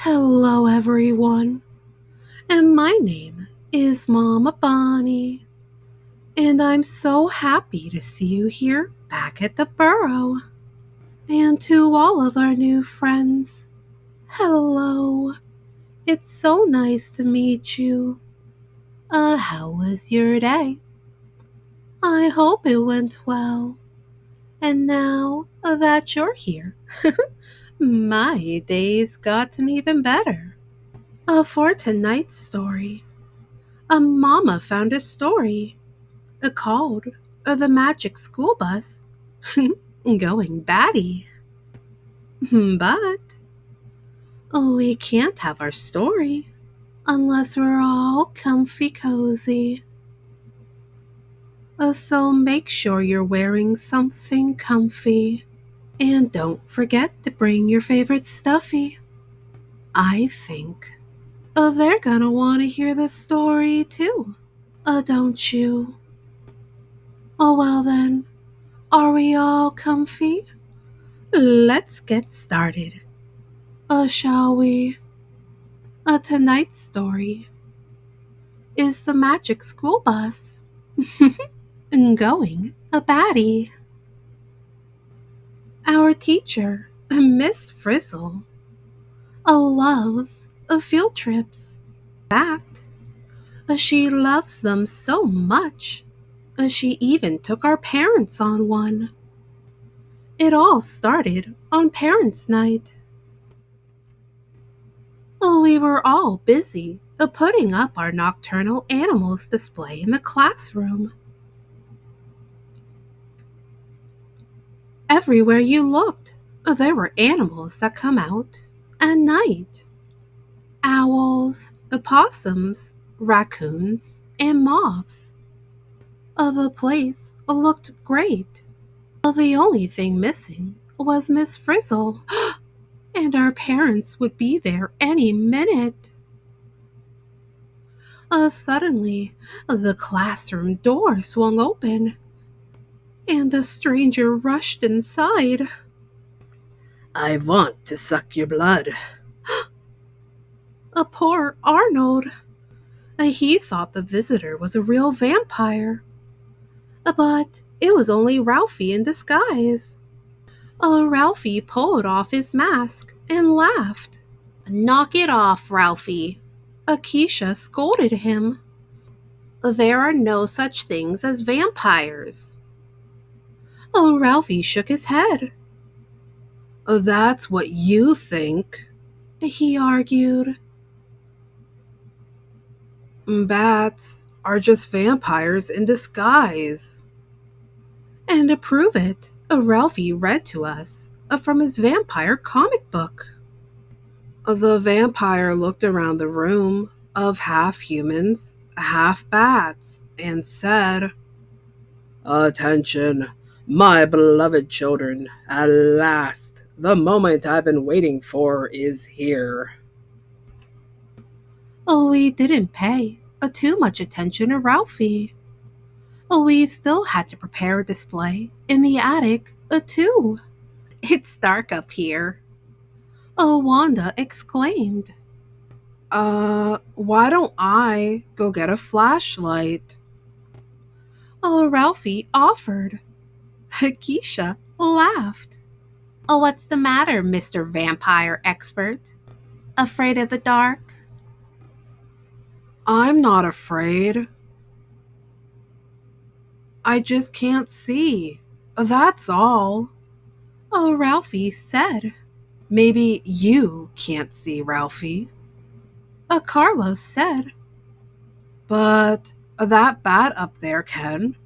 Hello, everyone, and my name is Momma Bonnie, and I'm so happy to see you here back at the burrow. And to all of our new friends, hello. It's so nice to meet you. How was your day? I hope it went well. And now that you're here, my day's gotten even better. For tonight's story, a mama found a story called The Magic School Bus Going Batty. But we can't have our story unless we're all comfy cozy. So make sure you're wearing something comfy. And don't forget to bring your favorite stuffy. I think they're gonna want to hear the story too. Don't you? Oh, well then, are we all comfy? Let's get started. Shall we? Tonight's story is the magic school bus going a Batty. Our teacher, Miss Frizzle, loves field trips. In fact, she loves them so much, she even took our parents on one. It all started on Parents' Night. We were all busy putting up our nocturnal animals display in the classroom. Everywhere you looked, there were animals that come out at night. Owls, opossums, raccoons, and moths. The place looked great. The only thing missing was Miss Frizzle, and our parents would be there any minute. Suddenly, the classroom door swung open, and a stranger rushed inside. I want to suck your blood. A poor Arnold. He thought the visitor was a real vampire. But it was only Ralphie in disguise. Ralphie pulled off his mask and laughed. Knock it off, Ralphie. Keisha scolded him. There are no such things as vampires. Ralphie shook his head. That's what you think, he argued. Bats are just vampires in disguise. And to prove it, Ralphie read to us from his vampire comic book. The vampire looked around the room of half humans, half bats, and said, Attention, my beloved children, at last, the moment I've been waiting for is here. We didn't pay too much attention to Ralphie. We still had to prepare a display in the attic, too. It's dark up here, Wanda exclaimed. Why don't I go get a flashlight? Ralphie offered. Keisha laughed. What's the matter, Mr. Vampire Expert? Afraid of the dark? I'm not afraid. I just can't see. That's all. Ralphie said. Maybe you can't see, Ralphie. Carlos said. But that bat up there can.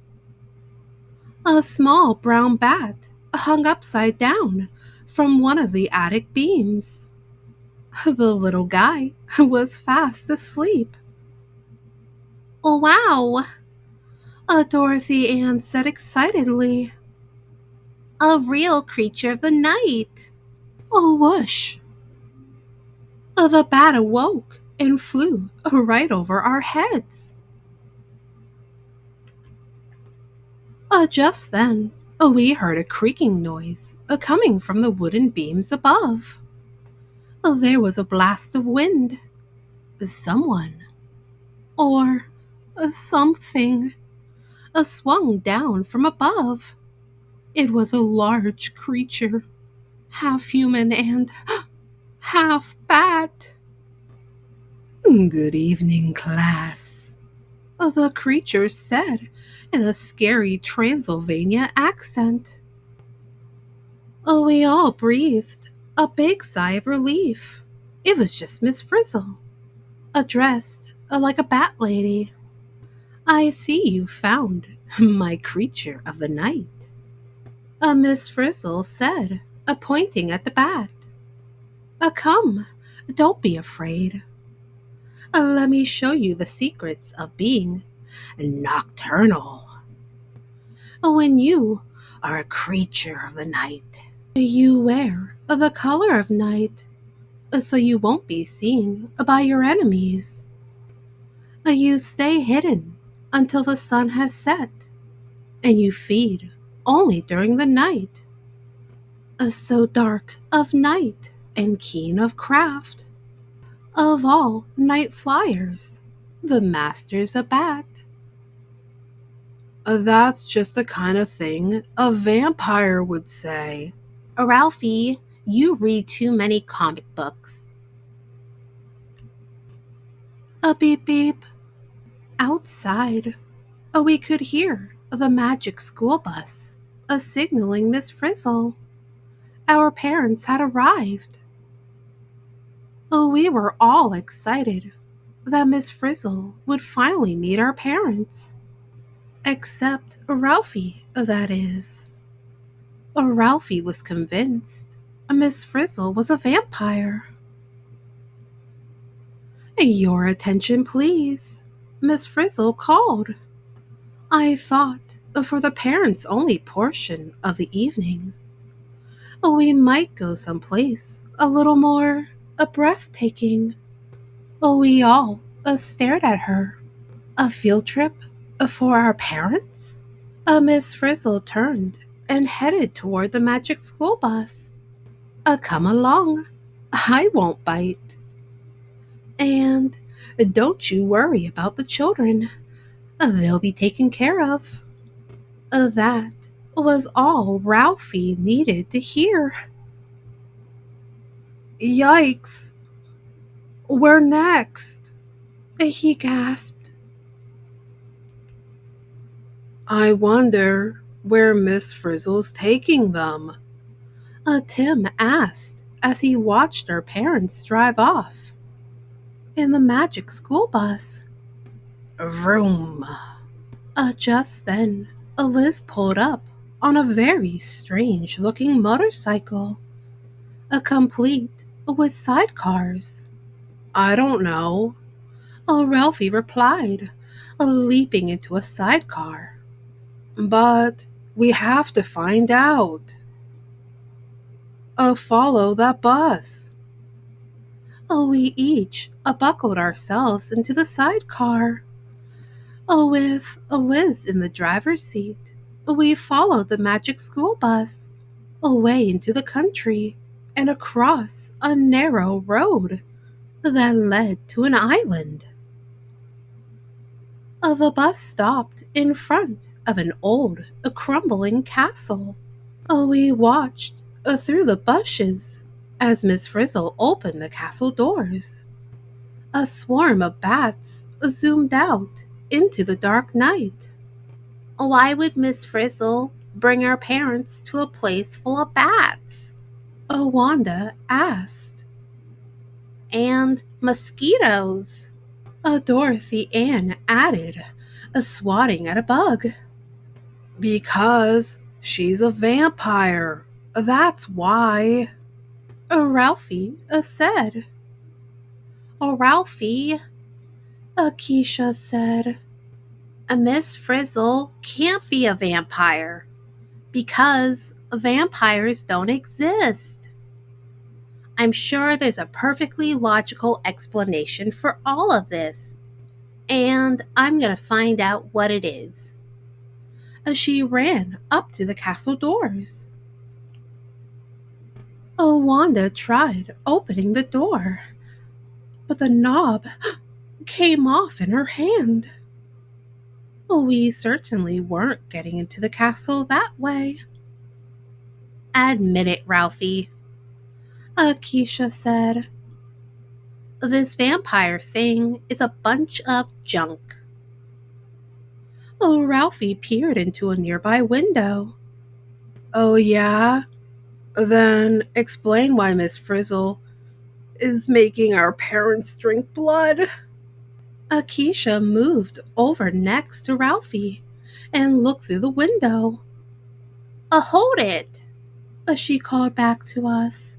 A small brown bat hung upside down from one of the attic beams. The little guy was fast asleep. Wow, Dorothy Ann said excitedly. A real creature of the night. Oh, whoosh. The bat awoke and flew right over our heads. Just then, we heard a creaking noise coming from the wooden beams above. There was a blast of wind. Someone, or something, swung down from above. It was a large creature, half human and half bat. Good evening, class, the creature said in a scary Transylvania accent. We all breathed a big sigh of relief. It was just Miss Frizzle, dressed like a bat lady. I see you found my creature of the night, Miss Frizzle said, pointing at the bat. Come, don't be afraid. Let me show you the secrets of being nocturnal. When you are a creature of the night, you wear the color of night so you won't be seen by your enemies. You stay hidden until the sun has set, and you feed only during the night. So dark of night and keen of craft, of all night flyers, the master's a bat. That's just the kind of thing a vampire would say. Ralphie, you read too many comic books. A beep beep. Outside, we could hear the magic school bus, signaling Miss Frizzle. Our parents had arrived. We were all excited that Miss Frizzle would finally meet our parents. Except Ralphie, that is. Ralphie was convinced Miss Frizzle was a vampire. Your attention, please, Miss Frizzle called. I thought for the parents-only portion of the evening, we might go someplace a little more breathtaking. We all stared at her. A field trip for our parents? Miss Frizzle turned and headed toward the magic school bus. Come along. I won't bite. And don't you worry about the children. They'll be taken care of. That was all Ralphie needed to hear. Yikes! We're next, he gasped. I wonder where Miss Frizzle's taking them, Tim asked as he watched our parents drive off in the magic school bus. Vroom! Just then, Liz pulled up on a very strange-looking motorcycle, complete with sidecars. I don't know, Ralphie replied, leaping into a sidecar. But we have to find out. Follow that bus. We each buckled ourselves into the sidecar. With Liz in the driver's seat, we followed the magic school bus away into the country and across a narrow road that led to an island. The bus stopped in front of an old, crumbling castle. We watched through the bushes as Miss Frizzle opened the castle doors. A swarm of bats zoomed out into the dark night. Why would Miss Frizzle bring our parents to a place full of bats? Wanda asked. And mosquitoes, Dorothy Ann added, swatting at a bug. Because she's a vampire. That's why. Ralphie said. Ralphie, Keisha said. Miss Frizzle can't be a vampire because vampires don't exist. I'm sure there's a perfectly logical explanation for all of this, and I'm going to find out what it is. She ran up to the castle doors. Wanda tried opening the door, but the knob came off in her hand. We certainly weren't getting into the castle that way. Admit it, Ralphie, Keisha said. This vampire thing is a bunch of junk. Ralphie peered into a nearby window. Oh, yeah? Then explain why Miss Frizzle is making our parents drink blood. Keisha moved over next to Ralphie and looked through the window. Hold it, she called back to us.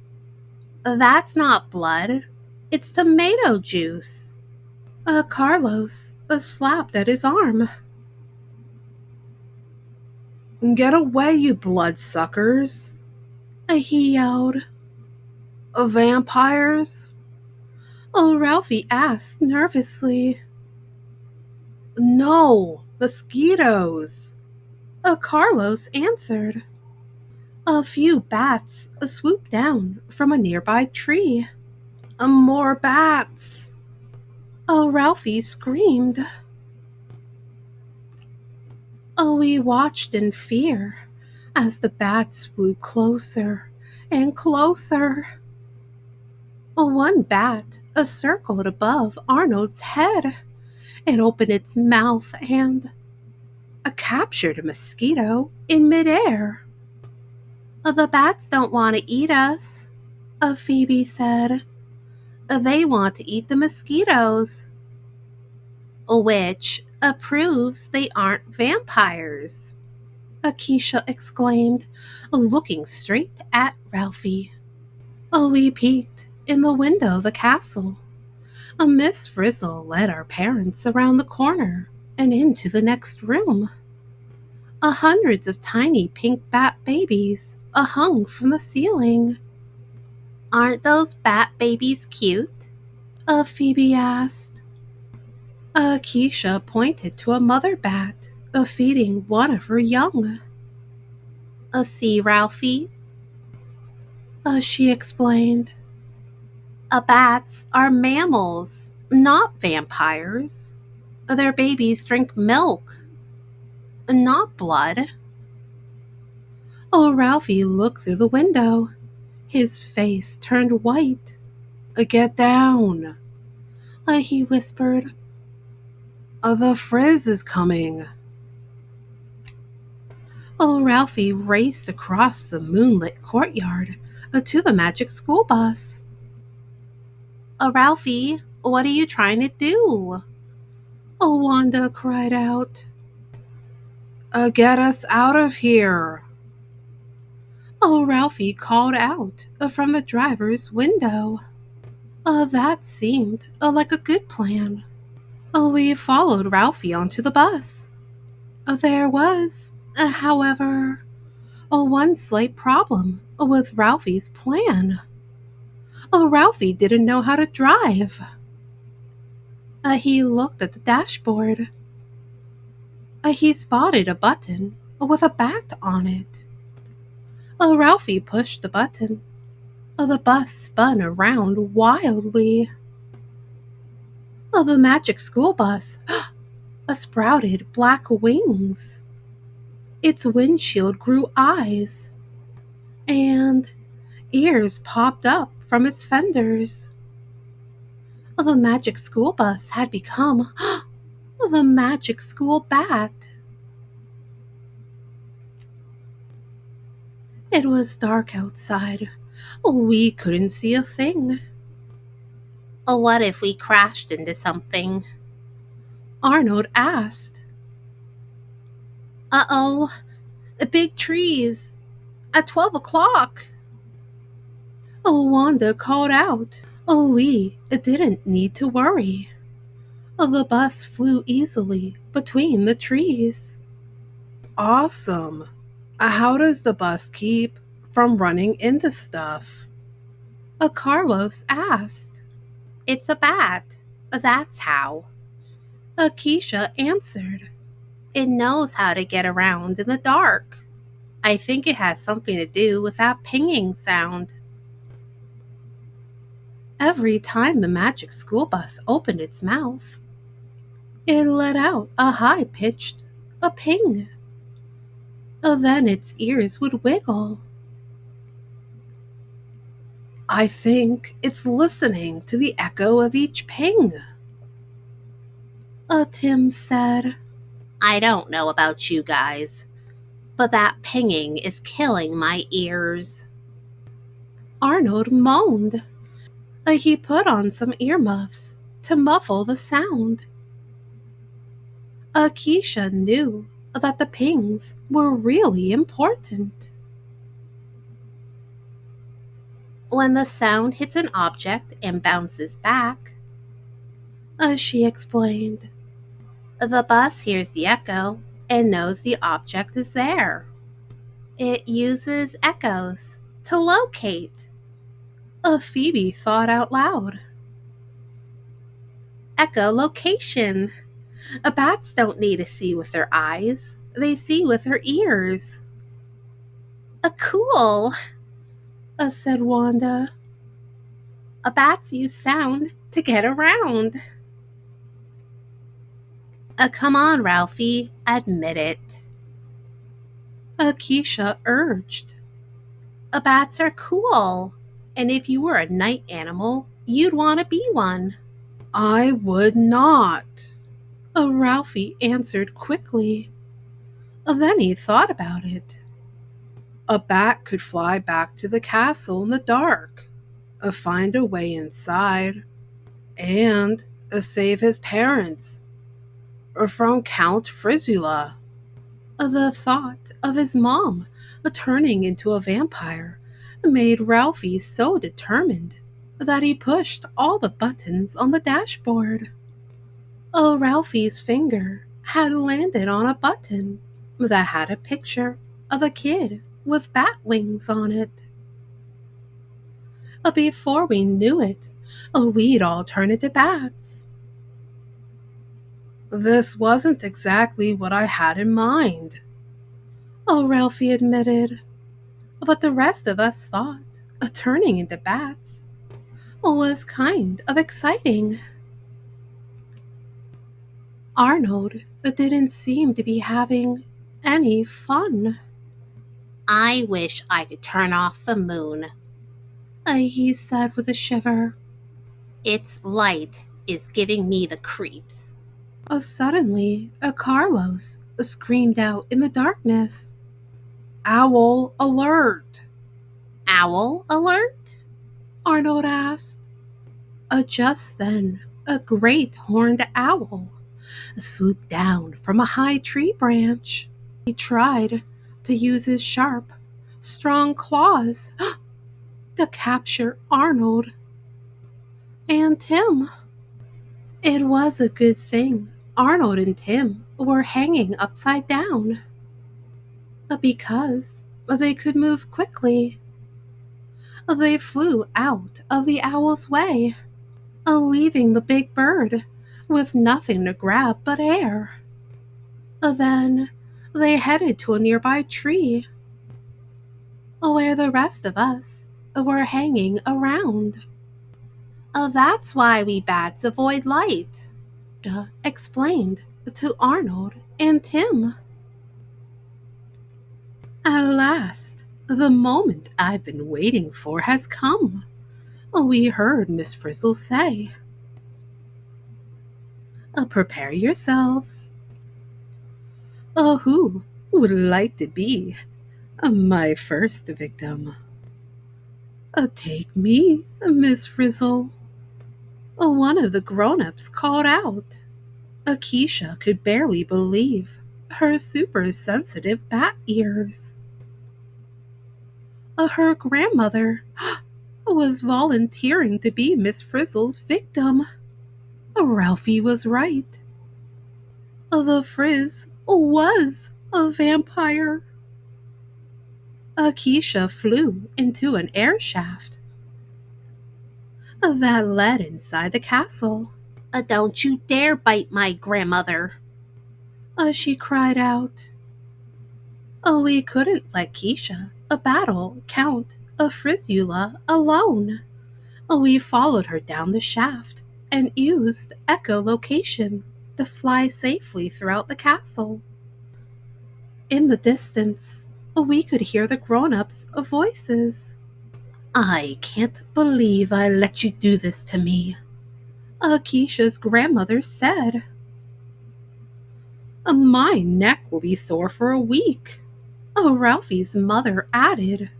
That's not blood. It's tomato juice. Carlos slapped at his arm. Get away, you bloodsuckers, he yelled. Vampires? Ralphie asked nervously. No, mosquitoes, Carlos answered. A few bats swooped down from a nearby tree. More bats! Ralphie screamed. We watched in fear as the bats flew closer and closer. One bat circled above Arnold's head. It opened its mouth and captured a mosquito in midair. The bats don't want to eat us, Phoebe said. They want to eat the mosquitoes, which proves they aren't vampires, Keisha exclaimed, looking straight at Ralphie. We peeked in the window of the castle. Miss Frizzle led our parents around the corner and into the next room. Hundreds of tiny pink bat babies hung from the ceiling. Aren't those bat babies cute? Phoebe asked. Keisha pointed to a mother bat feeding one of her young. See, Ralphie? She explained. Bats are mammals, not vampires. Their babies drink milk, not blood. Ralphie looked through the window. His face turned white. Get down, he whispered. The frizz is coming. Ralphie raced across the moonlit courtyard to the magic school bus. Ralphie, what are you trying to do? Wanda cried out. Get us out of here. Ralphie called out from the driver's window. That seemed like a good plan. We followed Ralphie onto the bus. There was, however, one slight problem with Ralphie's plan. Ralphie didn't know how to drive. He looked at the dashboard. He spotted a button with a bat on it. Ralphie pushed the button. The bus spun around wildly. The magic school bus sprouted black wings. Its windshield grew eyes, and ears popped up from its fenders. The magic school bus had become the magic school bat. It was dark outside. We couldn't see a thing. What if we crashed into something? Arnold asked. Uh-oh, big trees at 12 o'clock. Wanda called out. We didn't need to worry. The bus flew easily between the trees. Awesome. How does the bus keep from running into stuff? Carlos asked. It's a bat. That's how. Keisha answered. It knows how to get around in the dark. I think it has something to do with that pinging sound. Every time the magic school bus opened its mouth, it let out a high-pitched a ping. Then its ears would wiggle. I think it's listening to the echo of each ping, Tim said. I don't know about you guys, but that pinging is killing my ears. Arnold moaned. He put on some earmuffs to muffle the sound. Keisha knew that the pings were really important. When the sound hits an object and bounces back, she explained, the bus hears the echo and knows the object is there. It uses echoes to locate. Phoebe thought out loud. Echolocation. Bats don't need to see with their eyes. They see with their ears. Cool, said Wanda. Bats use sound to get around. Come on, Ralphie, admit it. Keisha urged. Bats are cool, and if you were a night animal, you'd want to be one. I would not, Ralphie answered quickly. Then he thought about it. A bat could fly back to the castle in the dark, find a way inside, and save his parents from Count Frizula. The thought of his mom turning into a vampire made Ralphie so determined that he pushed all the buttons on the dashboard. Ralphie's finger had landed on a button that had a picture of a kid with bat wings on it. Before we knew it, we'd all turn into bats. This wasn't exactly what I had in mind, Ralphie admitted, but the rest of us thought turning into bats was kind of exciting. Arnold didn't seem to be having any fun. I wish I could turn off the moon, he said with a shiver. Its light is giving me the creeps. Suddenly, Carlos screamed out in the darkness. Owl alert! Owl alert? Arnold asked. Just then, a great horned owl swooped down from a high tree branch. He tried to use his sharp, strong claws to capture Arnold and Tim. It was a good thing Arnold and Tim were hanging upside down, because they could move quickly. They flew out of the owl's way, leaving the big bird with nothing to grab but air. Then they headed to a nearby tree, where the rest of us were hanging around. That's why we bats avoid light, explained to Arnold and Tim. At last, the moment I've been waiting for has come, we heard Miss Frizzle say. Prepare yourselves. Who would like to be my first victim? Take me, Miss Frizzle. One of the grown-ups called out. Keisha could barely believe her super-sensitive bat ears. Her grandmother was volunteering to be Miss Frizzle's victim. Ralphie was right. The Frizz was a vampire. Keisha flew into an air shaft that led inside the castle. Don't you dare bite my grandmother, she cried out. We couldn't let Keisha battle Count Frizula alone. We followed her down the shaft and used echolocation to fly safely throughout the castle. In the distance, we could hear the grown-ups' voices. I can't believe I let you do this to me, Keisha's grandmother said. My neck will be sore for a week, Ralphie's mother added.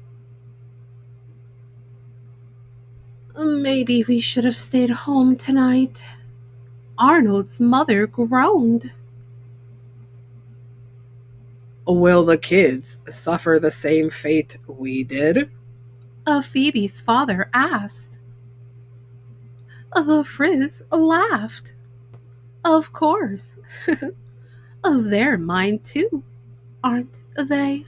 Maybe we should have stayed home tonight, Arnold's mother groaned. Will the kids suffer the same fate we did? Phoebe's father asked. The Frizz laughed. Of course. They're mine too, aren't they?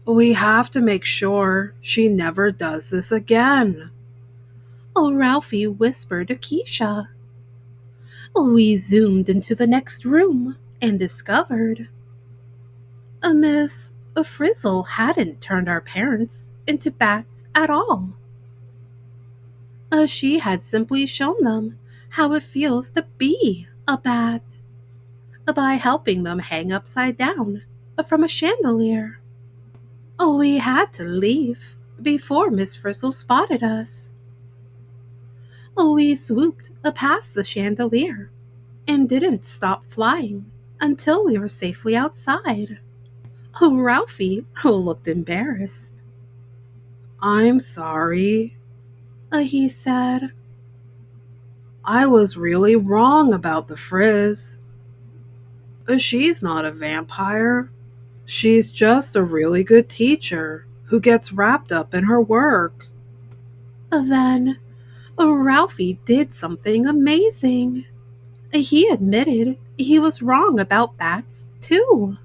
We have to make sure she never does this again. Ralphie whispered to Keisha. We zoomed into the next room and discovered Miss Frizzle hadn't turned our parents into bats at all. She had simply shown them how it feels to be a bat by helping them hang upside down from a chandelier. We had to leave before Miss Frizzle spotted us. We swooped past the chandelier and didn't stop flying until we were safely outside. Ralphie looked embarrassed. I'm sorry, He said. I was really wrong about the Frizz. She's not a vampire. She's just a really good teacher who gets wrapped up in her work. Then Ralphie did something amazing. He admitted he was wrong about bats, too.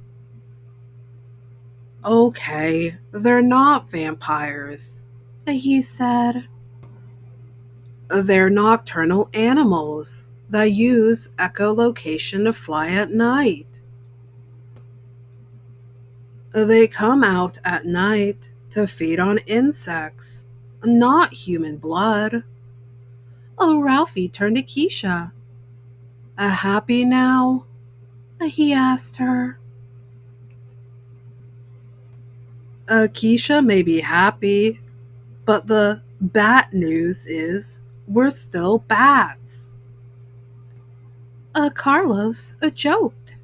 Okay, they're not vampires. He said. They're nocturnal animals that use echolocation to fly at night. They come out at night to feed on insects, not human blood. Ralphie turned to Keisha. Happy now? He asked her. Keisha may be happy, but the bat news is we're still bats. Carlos joked.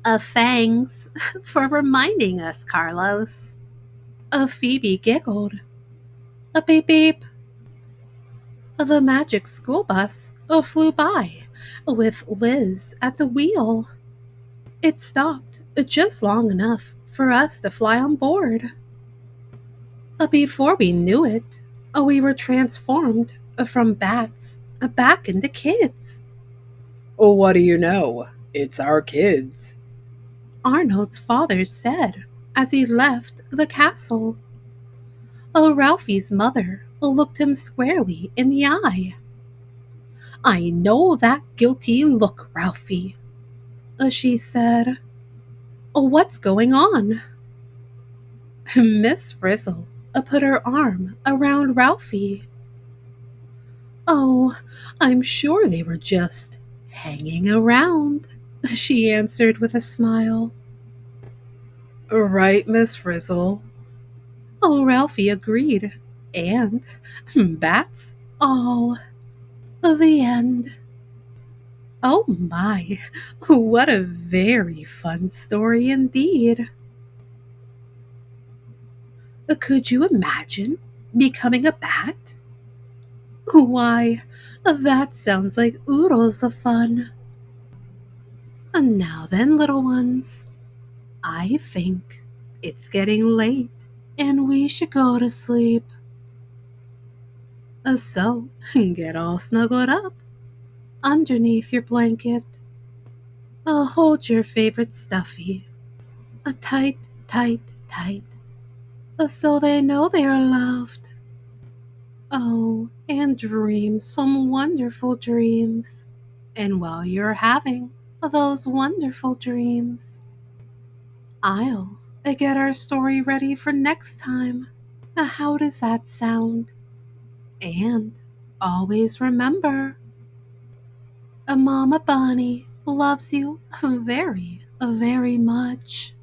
Thanks for reminding us, Carlos. Phoebe giggled. Beep beep. The magic school bus flew by, with Liz at the wheel. It stopped just long enough for us to fly on board. Before we knew it, we were transformed from bats back into kids. Well, what do you know? It's our kids. Arnold's father said as he left the castle. Ralphie's mother looked him squarely in the eye. I know that guilty look, Ralphie, she said. What's going on? Miss Frizzle put her arm around Ralphie. Oh, I'm sure they were just hanging around, she answered with a smile. Right, Miss Frizzle? Ralphie agreed. And that's all. The end. Oh my, what a very fun story indeed. Could you imagine becoming a bat? Why, that sounds like oodles of fun. And now then, little ones, I think it's getting late and we should go to sleep. So, get all snuggled up underneath your blanket. Hold your favorite stuffy tight, tight, tight, so they know they are loved. Oh, and dream some wonderful dreams. And while you're having those wonderful dreams, I'll get our story ready for next time. How does that sound? And always remember, Mama Bunny loves you very, very much.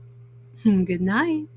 Good night.